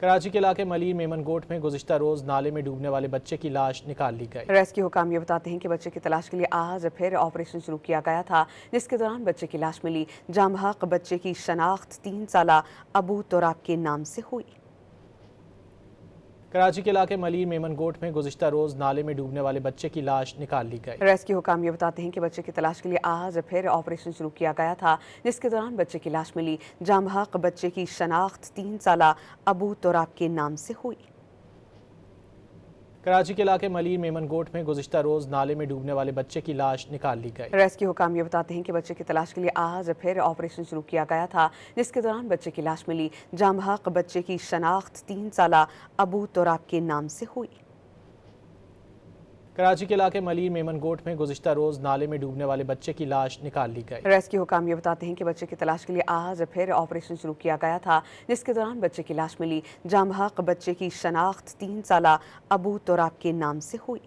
کراچی کے علاقے ملیر میمن گوٹ میں گزشتہ روز نالے میں ڈوبنے والے بچے کی لاش نکال لی گئی۔ ریسکیو حکام یہ بتاتے ہیں کہ بچے کی تلاش کے لیے آج پھر آپریشن شروع کیا گیا تھا، جس کے دوران بچے کی لاش ملی۔ جام حق بچے کی شناخت 3 سالہ ابو تراب کے نام سے ہوئی۔ کراچی کے علاقے ملیر میمن گوٹ میں گزشتہ روز نالے میں ڈوبنے والے بچے کی لاش نکال لی گئی۔ ریسکیو حکام یہ بتاتے ہیں کہ بچے کی تلاش کے لیے آج پھر آپریشن شروع کیا گیا تھا، جس کے دوران بچے کی لاش ملی۔ جام حق بچے کی شناخت 3 سالہ ابو تراب کے نام سے ہوئی۔ کراچی کے علاقے ملیر میمن گوٹ میں گزشتہ روز نالے میں ڈوبنے والے بچے کی لاش نکال لی گئی۔ ریسکیو حکام یہ بتاتے ہیں کہ بچے کی تلاش کے لیے آج پھر آپریشن شروع کیا گیا تھا، جس کے دوران بچے کی لاش ملی۔ جام حق بچے کی شناخت 3 سالہ ابو تراب کے نام سے ہوئی۔ کراچی کے علاقے ملیر میمن گوٹ میں گزشتہ روز نالے میں ڈوبنے والے بچے کی لاش نکال لی گئی۔ ریسکیو حکام یہ بتاتے ہیں کہ بچے کی تلاش کے لیے آج پھر آپریشن شروع کیا گیا تھا، جس کے دوران بچے کی لاش ملی۔ جام حق بچے کی شناخت 3 سالہ ابو تراب کے نام سے ہوئی۔